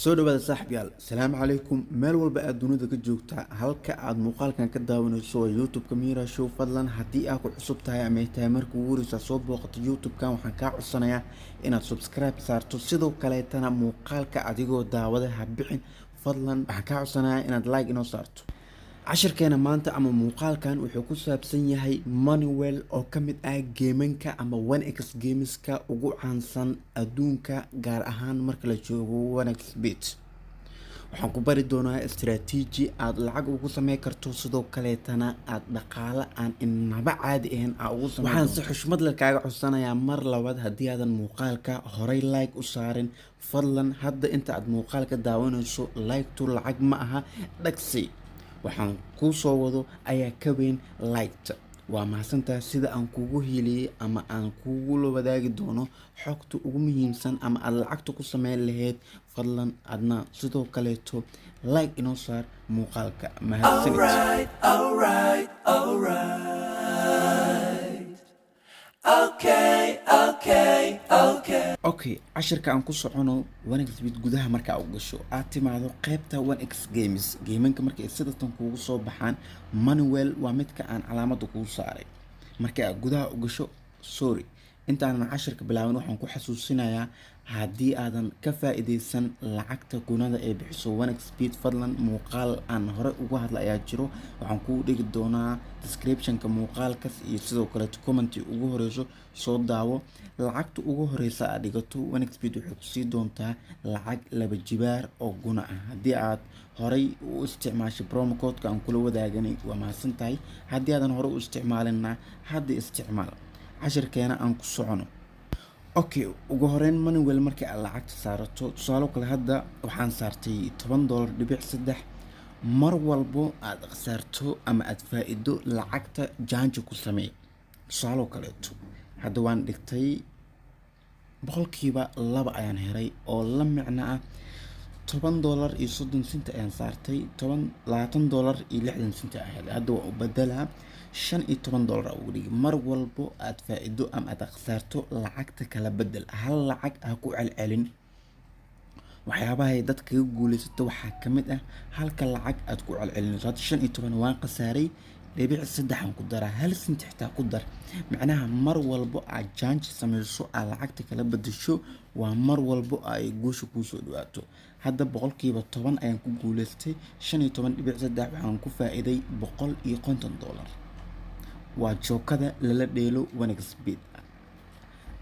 soo dhawaada saaxiibayaal salaamu calaykum meel walba aad dunida ka joogta halka aad muuqaalkan ka daawanayso waa youtube-ka Mira Show. fadlan haddii aad ku cusub tahay ama ay tahay markii ugu horeysa soo booqato youtube-kan waxaan kaa codsanayaa inaad subscribe saarto, sidoo kaleetana muuqaalka adigoo daawada ha bixin. fadlan waxaan kaa codsanayaa inaad like inoo saarto. cashirkeena maanta ama muuqaalkan wuxuu ku saabsan yahay Moneywell oo ka mid ah geemanka ama 1x gameska ugu caansan adduunka, gaar ahaan marka la joogo 1xbet. waxaan ku bari doonaa istiraatiiji aad lacag ugu sameyn karto, sidoo kaleetana aad dhaqaale aan inaba caadi ahayn ugu sameyn. waxaan si xushmad leh kaaga codsanayaa mar labaad haddii aadan muuqaalka horey like u saarin, fadlan hadda inta aad muuqaalka daawanayso like-tu lacag ma aha, dhagsi waxaan kuu soo wado ayaa ka weyn like-ta. waa mahadsantahay sida aan kugu hiiliyey ama aan kugu la wadaagi doono xogta ugu muhiimsan ama aad lacagta ku sameyn lahayd. fadlan adna sidoo kaleeto like inoo saar muuqaalka. mahadsanid. Okay, cashirka aan ku socono 1xbet gudaha marka u gasho aad timaado qaybta 1x games. geemanka markay sidatan kuugu soo baxaan, Moneywell waa midka aan calaamada kuu saaray. marka aad gudaha u gasho, sorry, intaanan cashirka bilaabin waxaan ku xasuusinayaa haddii aadan ka faa'iideysan lacagta gunada ee bixiso 1xbet, fadlan muuqaal aan hore uga hadla ayaa jiro, waxaan kuu dhigi doonaa descriptionka muuqaalkaas iyo sidoo kale comment ugu horeyso soo daawo. lacagta ugu horeysa aad dhigato 1xbet waxay ku sii doontaa lacag laba jibaar oo guna ah. haddii aad horey u isticmaashay promo code-ka aan kula wadaaganay waa mahadsan tahay, haddii aadan hore u isticmaalinna hadda isticmaal. cashirkeena aan ku socono. okay, ugu horeyn Moneywell markii aad lacagta saarato, tusaale kale hadda waxaan saartay $10.3. mar walbo aad khasaarto ama aad faa'iido lacagta jaanjo ku samee. tusaale kaleeto hadda waan dhigtay boqolkiiba 2 ayaan helay oo la micno ah $10.30 ayaan saartay, $20.60 ayaan helay. hadda waan u bedelaa $15 ugu dhigi. mar walbo aad faa'iido ama aad khasaarto lacagta kala bedel, hal lacag ha ku celcelin. waxyaabaha ay dadka kaga guuleysato waxaa ka mid ah halka lacag aad ku celcelinayso. hadda 15 waan khasaaray, $3 aan ku daraa, hal senti xitaa ku dar. macnaha mar walbo aad jaanj sameyso aad lacagta kala bedesho waa mar walbo ay guusha kuu soo dhawaato. hadda boqolkiiba 10 ayaan ku guuleystay, 15.3 waxaan ku faa'iiday $150. waa jookada lala dheelo 1xbet.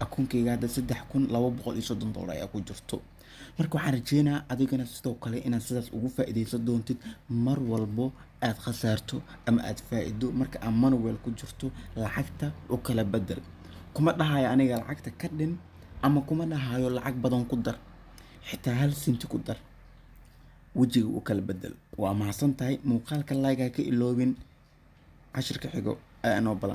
akoonkayga hadda $3,230 ayaa ku jirto. marka waxaan rajeynayaa adigana sidoo kale inaad sidaas ugu faa'iideysan doontid mar walbo aad khasaarto ama aad faa'iido. marka aad Moneywell ku jirto lacagta u kala bedel. kuma dhahayo aniga lacagta ka dhin ama kuma dhahayo lacag badan ku dar, xitaa hal senti ku dar, wejiga u kala bedel. waa mahadsan tahay. muuqaalka like ha ka iloobin. cashirka xigo ayaa noo balan.